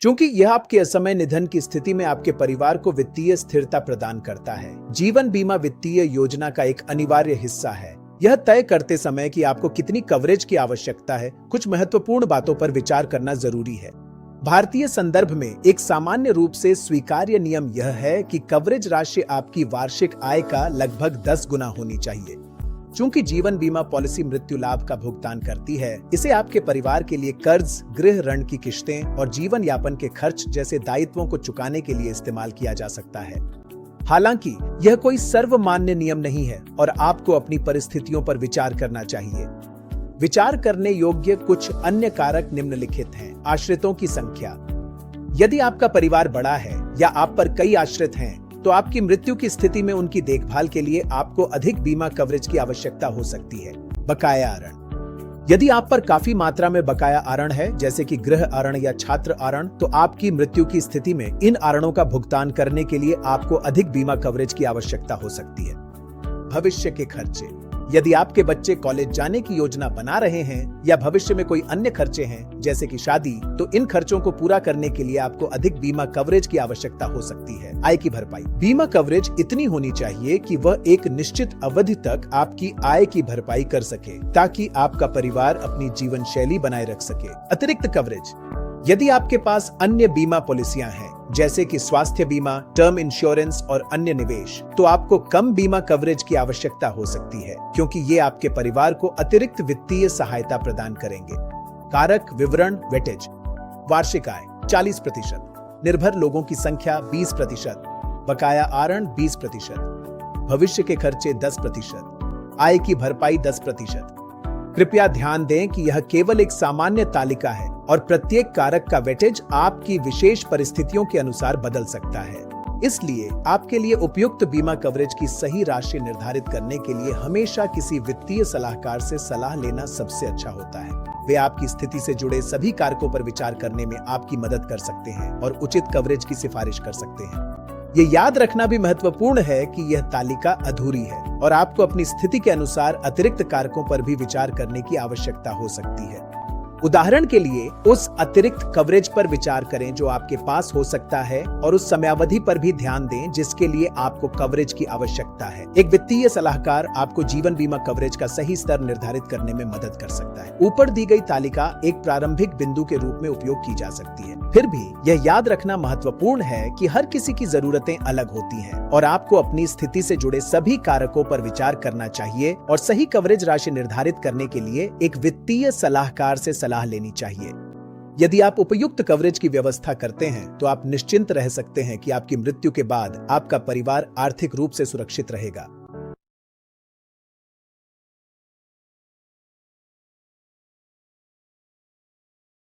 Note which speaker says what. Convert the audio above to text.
Speaker 1: क्योंकि यह आपके असमय निधन की स्थिति में आपके परिवार को वित्तीय स्थिरता प्रदान करता है। जीवन बीमा वित्तीय योजना का एक अनिवार्य हिस्सा है। यह तय करते समय कि आपको कितनी कवरेज की आवश्यकता है, कुछ महत्वपूर्ण बातों पर विचार करना जरूरी है। भारतीय संदर्भ में एक सामान्य रूप से स्वीकार्य नियम यह है कि कवरेज राशि आपकी वार्षिक आय का लगभग 10 गुना होनी चाहिए। चूंकि जीवन बीमा पॉलिसी मृत्यु लाभ का भुगतान करती है, इसे आपके परिवार के लिए कर्ज, गृह ऋण की किश्तें और जीवन यापन के खर्च जैसे दायित्वों को चुकाने के लिए इस्तेमाल किया जा सकता है। हालांकि यह कोई सर्वमान्य नियम नहीं है और आपको अपनी परिस्थितियों पर विचार करना चाहिए। विचार करने योग्य कुछ अन्य कारक निम्नलिखित हैं। आश्रितों की संख्या। यदि आपका परिवार बड़ा है या आप पर कई आश्रित हैं, तो आपकी मृत्यु की स्थिति में उनकी देखभाल के लिए आपको अधिक बीमा कवरेज की आवश्यकता हो सकती है। बकाया ऋण। यदि आप पर काफी मात्रा में बकाया ऋण है, जैसे कि गृह ऋण या छात्र ऋण, तो आपकी मृत्यु की स्थिति में इन ऋणों का भुगतान करने के लिए आपको अधिक बीमा कवरेज की आवश्यकता हो सकती है। भविष्य के खर्चे। यदि आपके बच्चे कॉलेज जाने की योजना बना रहे हैं या भविष्य में कोई अन्य खर्चे हैं, जैसे कि शादी, तो इन खर्चों को पूरा करने के लिए आपको अधिक बीमा कवरेज की आवश्यकता हो सकती है। आय की भरपाई। बीमा कवरेज इतनी होनी चाहिए कि वह एक निश्चित अवधि तक आपकी आय की भरपाई कर सके, ताकि आपका परिवार अपनी जीवन शैली बनाए रख सके। अतिरिक्त कवरेज। यदि आपके पास अन्य बीमा पॉलिसियां हैं, जैसे कि स्वास्थ्य बीमा, टर्म इंश्योरेंस और अन्य निवेश, तो आपको कम बीमा कवरेज की आवश्यकता हो सकती है, क्योंकि ये आपके परिवार को अतिरिक्त वित्तीय सहायता प्रदान करेंगे। कारक विवरण वेटेज। वार्षिक आय 40%, निर्भर लोगों की संख्या 20%, बकाया ऋण 20%, भविष्य के खर्चे 10%, आय की भरपाई 10%। कृपया ध्यान दें कि यह केवल एक सामान्य तालिका है और प्रत्येक कारक का वेटेज आपकी विशेष परिस्थितियों के अनुसार बदल सकता है। इसलिए आपके लिए उपयुक्त बीमा कवरेज की सही राशि निर्धारित करने के लिए हमेशा किसी वित्तीय सलाहकार से सलाह लेना सबसे अच्छा होता है। वे आपकी स्थिति से जुड़े सभी कारकों पर विचार करने में आपकी मदद कर सकते हैं और उचित कवरेज की सिफारिश कर सकते हैं। ये याद रखना भी महत्वपूर्ण है कि यह तालिका अधूरी है और आपको अपनी स्थिति के अनुसार अतिरिक्त कारकों पर भी विचार करने की आवश्यकता हो सकती है। उदाहरण के लिए उस अतिरिक्त कवरेज पर विचार करें जो आपके पास हो सकता है और उस समयावधि पर भी ध्यान दें जिसके लिए आपको कवरेज की आवश्यकता है। एक वित्तीय सलाहकार आपको जीवन बीमा कवरेज का सही स्तर निर्धारित करने में मदद कर सकता है। ऊपर दी गई तालिका एक प्रारंभिक बिंदु के रूप में उपयोग की जा सकती है। फिर भी यह याद रखना महत्वपूर्ण है कि हर किसी की जरूरतें अलग होती हैं और आपको अपनी स्थिति से जुड़े सभी कारकों पर विचार करना चाहिए और सही कवरेज राशि निर्धारित करने के लिए एक वित्तीय सलाहकार से सलाह लेनी चाहिए। यदि आप उपयुक्त कवरेज की व्यवस्था करते हैं, तो आप निश्चिंत रह सकते हैं कि आपकी मृत्यु के बाद आपका परिवार आर्थिक रूप से सुरक्षित रहेगा।